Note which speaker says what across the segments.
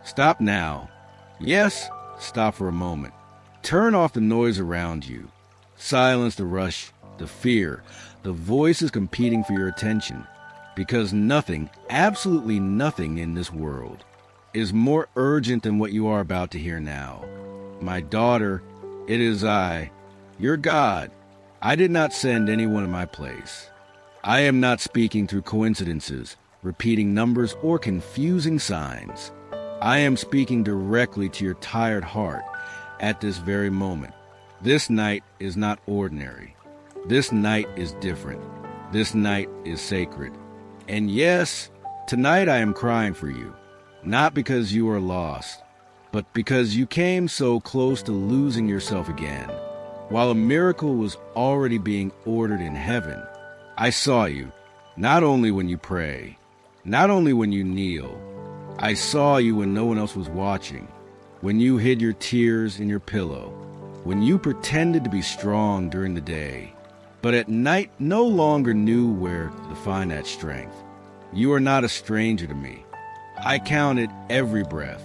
Speaker 1: Stop now. Yes, stop for a moment. Turn off the noise around you. Silence the rush, the fear, the voices competing for your attention. Because nothing, absolutely nothing in this world is more urgent than what you are about to hear now. My daughter, it is I, your God. I did not send anyone in my place. I am not speaking through coincidences, repeating numbers, or confusing signs. I am speaking directly to your tired heart at this very moment. This night is not ordinary. This night is different. This night is sacred. And yes, tonight I am crying for you, not because you are lost, but because you came so close to losing yourself again. While a miracle was already being ordered in heaven, I saw you, not only when you pray, not only when you kneel. I saw you when no one else was watching, when you hid your tears in your pillow, when you pretended to be strong during the day, but at night no longer knew where to find that strength. You are not a stranger to me. I counted every breath.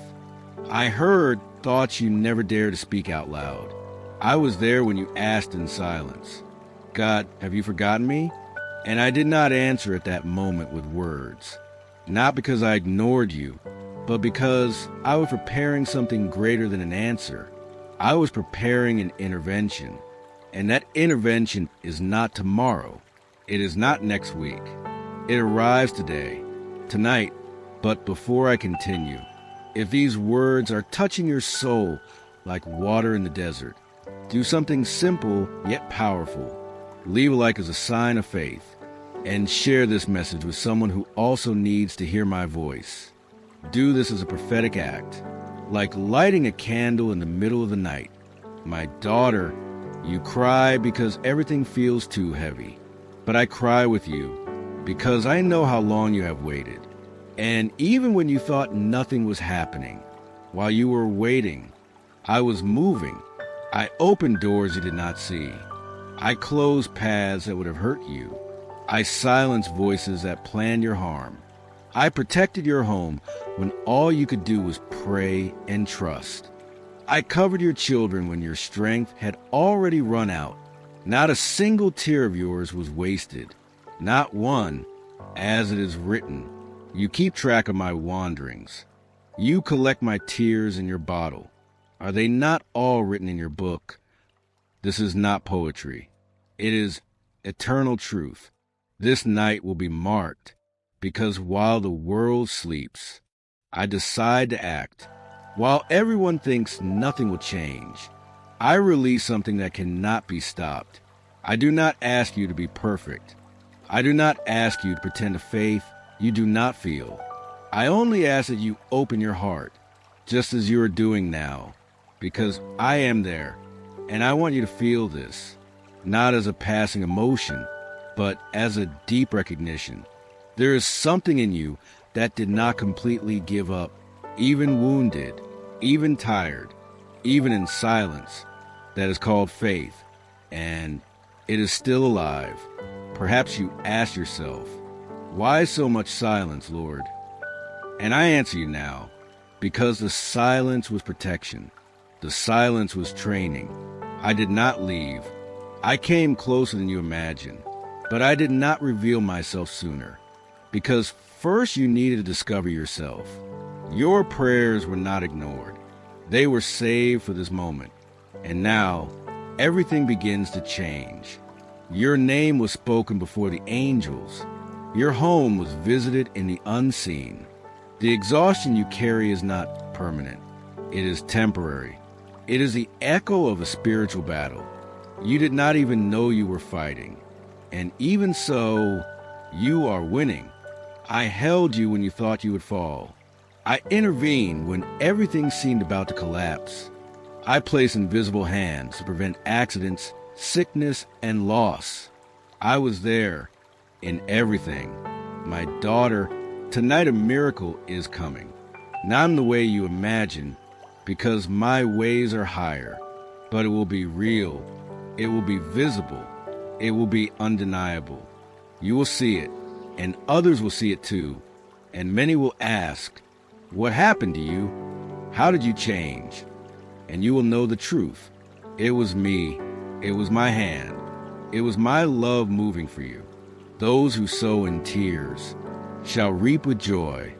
Speaker 1: I heard thoughts you never dared to speak out loud. I was there when you asked in silence, God, have you forgotten me? And I did not answer at that moment with words, not because I ignored you, but because I was preparing something greater than an answer. I was preparing an intervention, and that intervention is not tomorrow. It is not next week. It arrives today, tonight. But before I continue, if these words are touching your soul like water in the desert, do something simple yet powerful. Leave a like as a sign of faith, and share this message with someone who also needs to hear my voice. Do this as a prophetic act, like lighting a candle in the middle of the night. My daughter, you cry because everything feels too heavy, but I cry with you because I know how long you have waited. And even when you thought nothing was happening, while you were waiting, I was moving. I opened doors you did not see. I closed paths that would have hurt you. I silenced voices that planned your harm. I protected your home when all you could do was pray and trust. I covered your children when your strength had already run out. Not a single tear of yours was wasted. Not one, as it is written. You keep track of my wanderings. You collect my tears in your bottle. Are they not all written in your book? This is not poetry. It is eternal truth. This night will be marked because while the world sleeps, I decide to act. While everyone thinks nothing will change, I release something that cannot be stopped. I do not ask you to be perfect. I do not ask you to pretend a faith you do not feel. I only ask that you open your heart, just as you are doing now, because I am there, and I want you to feel this, not as a passing emotion, but as a deep recognition. There is something in you that did not completely give up, even wounded, even tired, even in silence, that is called faith, and it is still alive. Perhaps you ask yourself, why so much silence, Lord? And I answer you now, because the silence was protection. The silence was training. I did not leave. I came closer than you imagine, but I did not reveal myself sooner, because first you needed to discover yourself. Your prayers were not ignored. They were saved for this moment. And now, everything begins to change. Your name was spoken before the angels. Your home was visited in the unseen. The exhaustion you carry is not permanent. It is temporary. It is the echo of a spiritual battle. You did not even know you were fighting. And even so, you are winning. I held you when you thought you would fall. I intervened when everything seemed about to collapse. I place invisible hands to prevent accidents, sickness, and loss. I was there in everything. My daughter, tonight a miracle is coming. Not in the way you imagine, because my ways are higher, but it will be real. It will be visible. It will be undeniable. You will see it, and others will see it too. And many will ask, what happened to you? How did you change? And you will know the truth. It was me. It was my hand. It was my love moving for you. Those who sow in tears shall reap with joy,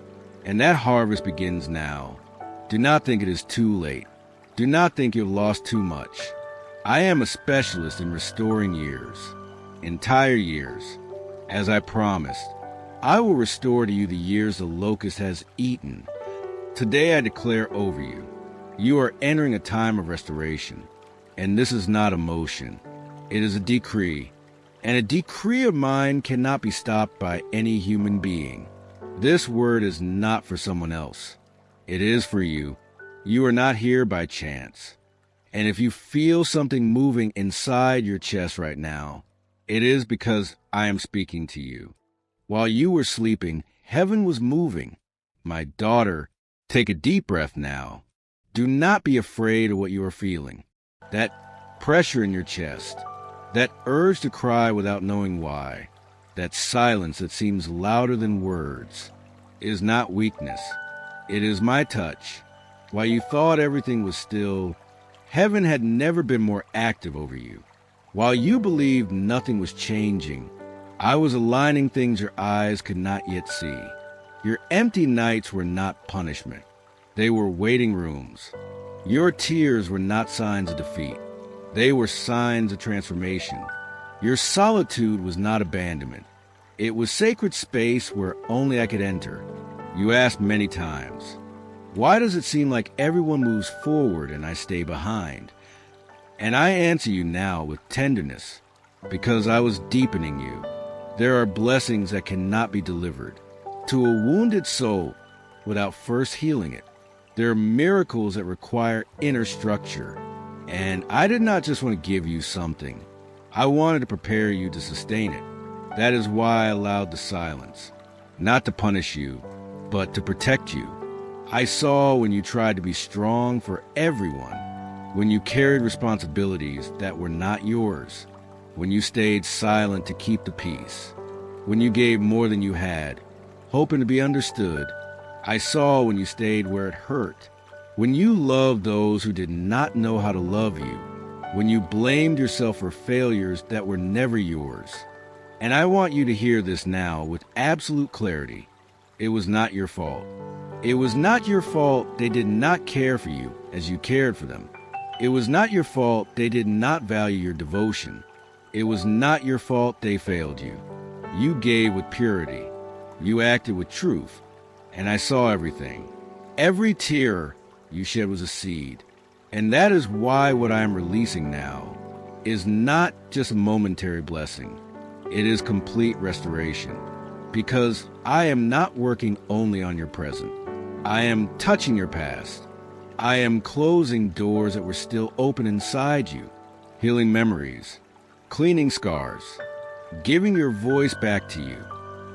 Speaker 1: and that harvest begins now. Do not think it is too late. Do not think you've lost too much. I am a specialist in restoring years, entire years. As I promised, I will restore to you the years the locust has eaten. Today I declare over you, you are entering a time of restoration, and this is not a motion. It is a decree, and a decree of mine cannot be stopped by any human being. This word is not for someone else. It is for you. You are not here by chance. And if you feel something moving inside your chest right now, it is because I am speaking to you. While you were sleeping, heaven was moving. My daughter, take a deep breath now. Do not be afraid of what you are feeling. That pressure in your chest, that urge to cry without knowing why, that silence that seems louder than words, is not weakness. It is my touch. While you thought everything was still, heaven had never been more active over you. While you believed nothing was changing, I was aligning things your eyes could not yet see. Your empty nights were not punishment. They were waiting rooms. Your tears were not signs of defeat. They were signs of transformation. Your solitude was not abandonment. It was sacred space where only I could enter. You asked many times, why does it seem like everyone moves forward and I stay behind? And I answer you now with tenderness, because I was deepening you. There are blessings that cannot be delivered to a wounded soul without first healing it. There are miracles that require inner structure. And I did not just want to give you something. I wanted to prepare you to sustain it. That is why I allowed the silence, not to punish you, but to protect you. I saw when you tried to be strong for everyone, when you carried responsibilities that were not yours, when you stayed silent to keep the peace, when you gave more than you had, hoping to be understood. I saw when you stayed where it hurt, when you loved those who did not know how to love you, when you blamed yourself for failures that were never yours. And I want you to hear this now with absolute clarity. It was not your fault. It was not your fault they did not care for you as you cared for them. It was not your fault they did not value your devotion. It was not your fault they failed you. You gave with purity. You acted with truth. And I saw everything. Every tear you shed was a seed. And that is why what I am releasing now is not just a momentary blessing. It is complete restoration. Because I am not working only on your present. I am touching your past. I am closing doors that were still open inside you, healing memories, cleaning scars, giving your voice back to you,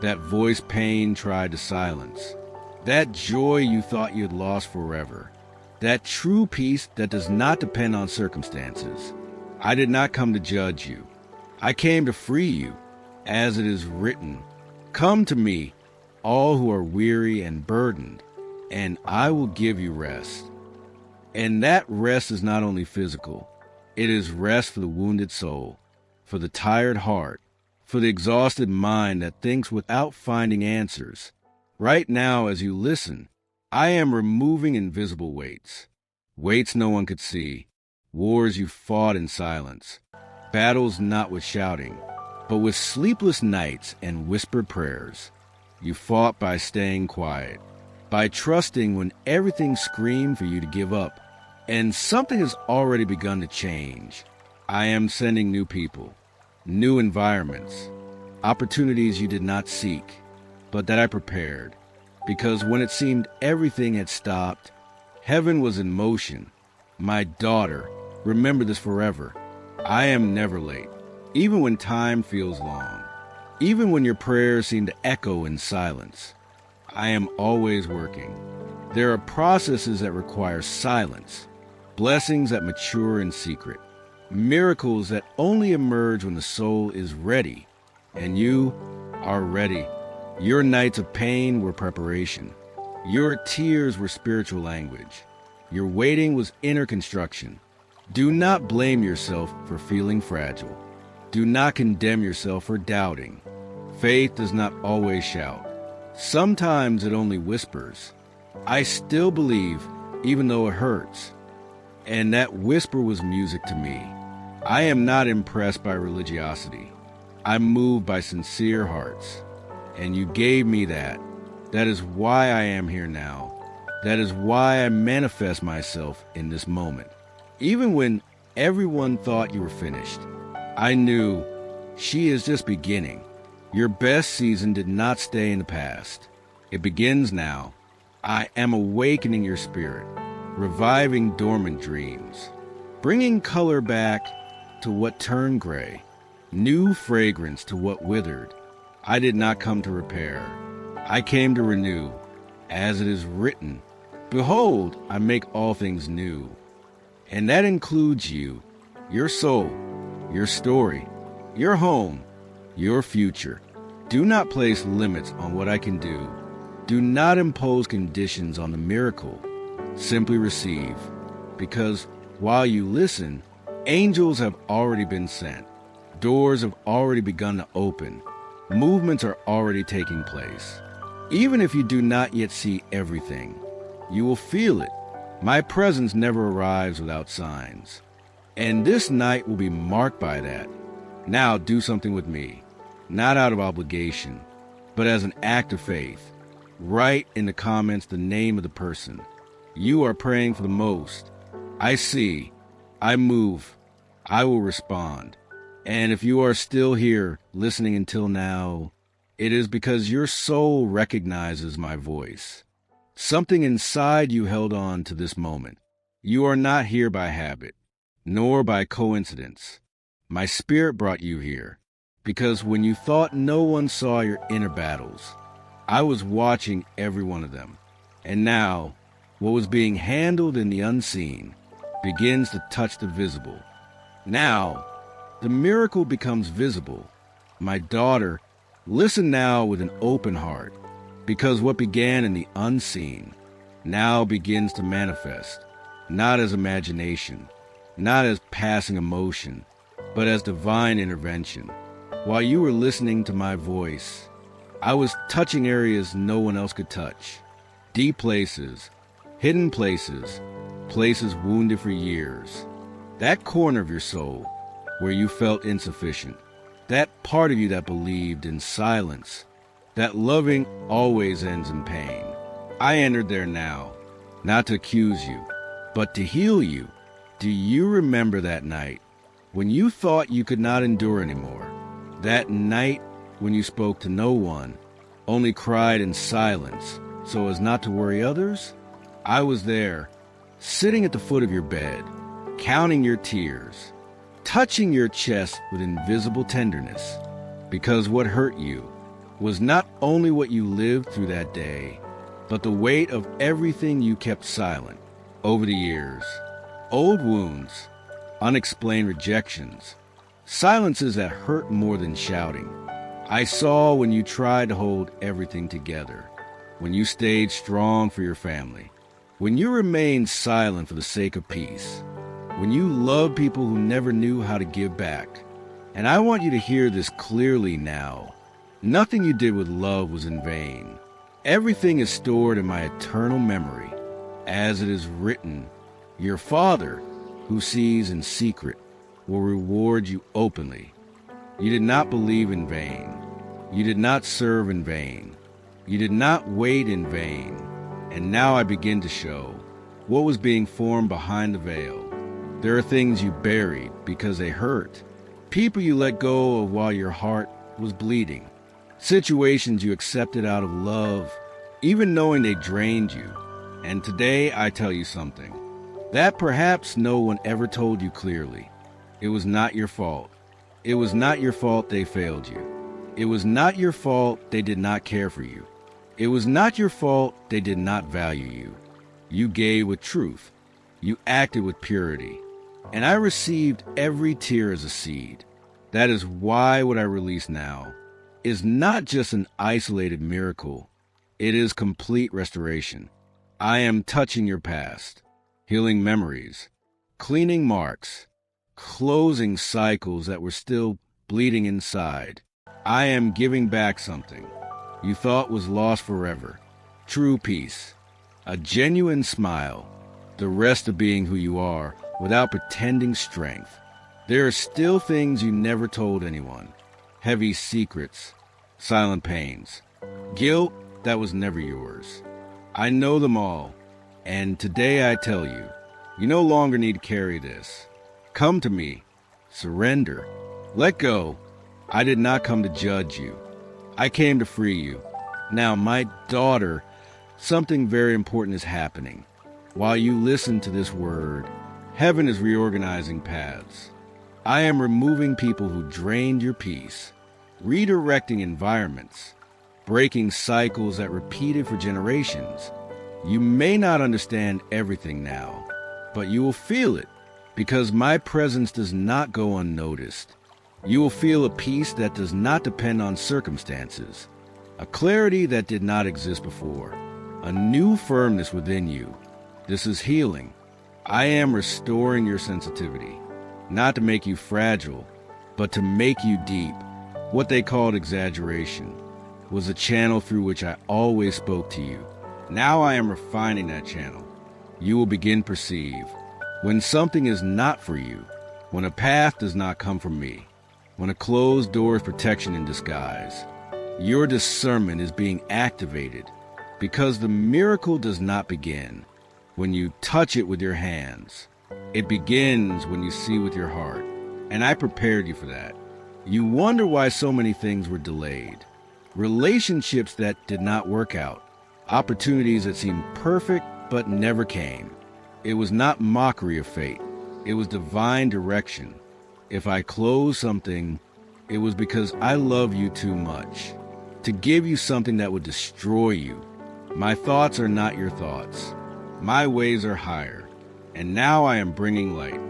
Speaker 1: that voice pain tried to silence, that joy you thought you had lost forever, that true peace that does not depend on circumstances. I did not come to judge you. I came to free you, as it is written, "Come to me, all who are weary and burdened, and I will give you rest." And that rest is not only physical, it is rest for the wounded soul, for the tired heart, for the exhausted mind that thinks without finding answers. Right now, as you listen, I am removing invisible weights, weights no one could see, wars you fought in silence, battles not with shouting, but with sleepless nights and whispered prayers. You fought by staying quiet, by trusting when everything screamed for you to give up. And something has already begun to change. I am sending new people, new environments, opportunities you did not seek, but that I prepared. Because when it seemed everything had stopped, heaven was in motion. My daughter, remember this forever. I am never late, even when time feels long, even when your prayers seem to echo in silence. I am always working. There are processes that require silence, blessings that mature in secret, miracles that only emerge when the soul is ready, and you are ready. Your nights of pain were preparation. Your tears were spiritual language. Your waiting was inner construction. Do not blame yourself for feeling fragile. Do not condemn yourself for doubting. Faith does not always shout. Sometimes it only whispers. I still believe, even though it hurts. And that whisper was music to me. I am not impressed by religiosity. I'm moved by sincere hearts. And you gave me that. That is why I am here now. That is why I manifest myself in this moment. Even when everyone thought you were finished, I knew she is just beginning. Your best season did not stay in the past. It begins now. I am awakening your spirit, reviving dormant dreams, bringing color back to what turned gray, new fragrance to what withered. I did not come to repair. I came to renew, as it is written, "Behold, I make all things new." And that includes you, your soul, your story, your home, your future. Do not place limits on what I can do. Do not impose conditions on the miracle. Simply receive, because while you listen, angels have already been sent. Doors have already begun to open. Movements are already taking place. Even if you do not yet see everything, you will feel it. My presence never arrives without signs. And this night will be marked by that. Now do something with me, not out of obligation, but as an act of faith. Write in the comments the name of the person you are praying for the most. I see, I move, I will respond. And if you are still here listening until now, it is because your soul recognizes my voice. Something inside you held on to this moment. You are not here by habit, nor by coincidence. My spirit brought you here, because when you thought no one saw your inner battles, I was watching every one of them. And now, what was being handled in the unseen begins to touch the visible. Now, the miracle becomes visible. My daughter, listen now with an open heart, because what began in the unseen now begins to manifest, not as imagination, not as passing emotion, but as divine intervention. While you were listening to my voice, I was touching areas no one else could touch. Deep places, hidden places, places wounded for years. That corner of your soul where you felt insufficient. That part of you that believed in silence, that loving always ends in pain. I entered there now, not to accuse you, but to heal you. Do you remember that night when you thought you could not endure anymore? That night when you spoke to no one, only cried in silence so as not to worry others? I was there, sitting at the foot of your bed, counting your tears, touching your chest with invisible tenderness, because what hurt you was not only what you lived through that day, but the weight of everything you kept silent over the years. Old wounds, unexplained rejections, silences that hurt more than shouting. I saw when you tried to hold everything together, when you stayed strong for your family, when you remained silent for the sake of peace, when you loved people who never knew how to give back. And I want you to hear this clearly now. Nothing you did with love was in vain. Everything is stored in my eternal memory. As it is written, your Father, who sees in secret, will reward you openly. You did not believe in vain. You did not serve in vain. You did not wait in vain. And now I begin to show what was being formed behind the veil. There are things you buried because they hurt. People you let go of while your heart was bleeding. Situations you accepted out of love, even knowing they drained you. And today I tell you something that perhaps no one ever told you clearly. It was not your fault. It was not your fault they failed you. It was not your fault they did not care for you. It was not your fault they did not value you. You gave with truth. You acted with purity. And I received every tear as a seed. That is why what I release now is not just an isolated miracle. It is complete restoration. I am touching your past, healing memories, cleaning marks, closing cycles that were still bleeding inside. I am giving back something you thought was lost forever. True peace, a genuine smile, the rest of being who you are without pretending strength. There are still things you never told anyone, heavy secrets, silent pains, guilt that was never yours. I know them all, and today I tell you, you no longer need to carry this. Come to me, surrender, let go. I did not come to judge you. I came to free you. Now, my daughter, something very important is happening. While you listen to this word, heaven is reorganizing paths. I am removing people who drained your peace, redirecting environments, breaking cycles that repeated for generations. You may not understand everything now, but you will feel it, because my presence does not go unnoticed. You will feel a peace that does not depend on circumstances, a clarity that did not exist before, a new firmness within you. This is healing. I am restoring your sensitivity, not to make you fragile, but to make you deep. What they called exaggeration was a channel through which I always spoke to you. Now I am refining that channel. You will begin to perceive when something is not for you, when a path does not come from me, when a closed door is protection in disguise. Your discernment is being activated because the miracle does not begin when you touch it with your hands. It begins when you see with your heart, and I prepared you for that. You wonder why so many things were delayed. Relationships that did not work out, opportunities that seemed perfect but never came. It was not mockery of fate. It was divine direction. If I closed something, it was because I love you too much to give you something that would destroy you. My thoughts are not your thoughts. My ways are higher. And now I am bringing light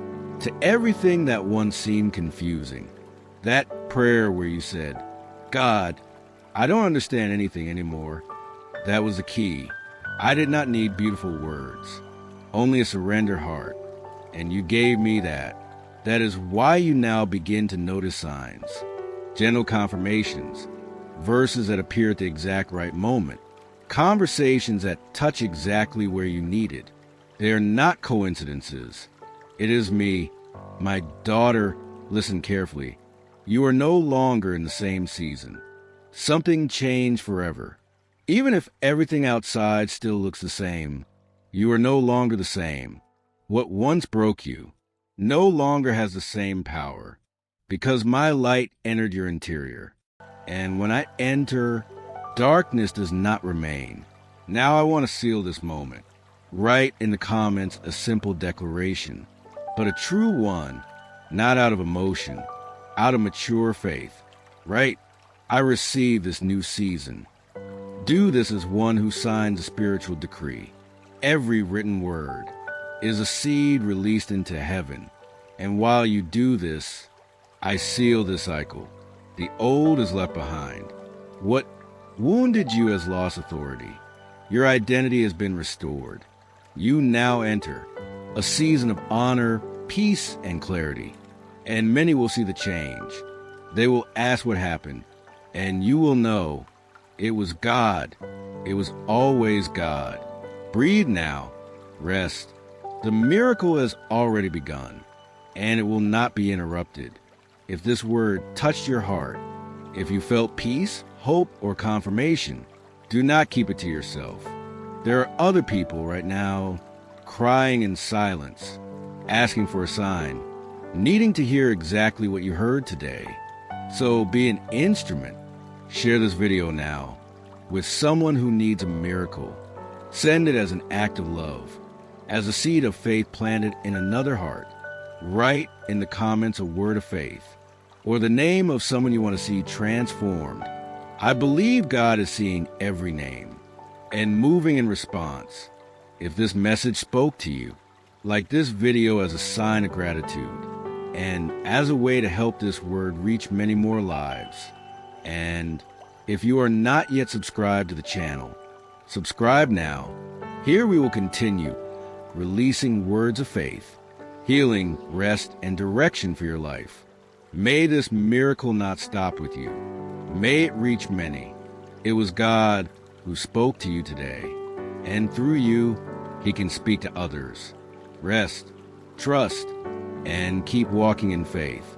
Speaker 1: to everything that once seemed confusing. That prayer where you said, God, I don't understand anything anymore. That was the key. I did not need beautiful words, only a surrendered heart. And you gave me that. That is why you now begin to notice signs, gentle confirmations, verses that appear at the exact right moment, conversations that touch exactly where you need it. They are not coincidences. It is me, my daughter. Listen carefully. You are no longer in the same season. Something changed forever. Even if everything outside still looks the same, you are no longer the same. What once broke you no longer has the same power, because my light entered your interior. And when I enter, darkness does not remain. Now I want to seal this moment. Write in the comments a simple declaration, but a true one, not out of emotion, out of mature faith. Right? I receive this new season. Do this as one who signs a spiritual decree. Every written word is a seed released into heaven. And while you do this, I seal this cycle. The old is left behind. What wounded you has lost authority. Your identity has been restored. You now enter a season of honor, peace, and clarity. And many will see the change. They will ask what happened, and you will know it was God. It was always God. Breathe now. Rest. The miracle has already begun, and it will not be interrupted. If this word touched your heart, if you felt peace, hope, or confirmation, do not keep it to yourself. There are other people right now crying in silence, asking for a sign, needing to hear exactly what you heard today. So be an instrument. Share this video now with someone who needs a miracle. Send it as an act of love, as a seed of faith planted in another heart. Write in the comments a word of faith, or the name of someone you want to see transformed. I believe God is seeing every name and moving in response. If this message spoke to you, like this video as a sign of gratitude and as a way to help this word reach many more lives. And if you are not yet subscribed to the channel, subscribe now. Here we will continue releasing words of faith, healing, rest, and direction for your life. May this miracle not stop with you. May it reach many. It was God who spoke to you today, and through you, He can speak to others. Rest, trust, and keep walking in faith.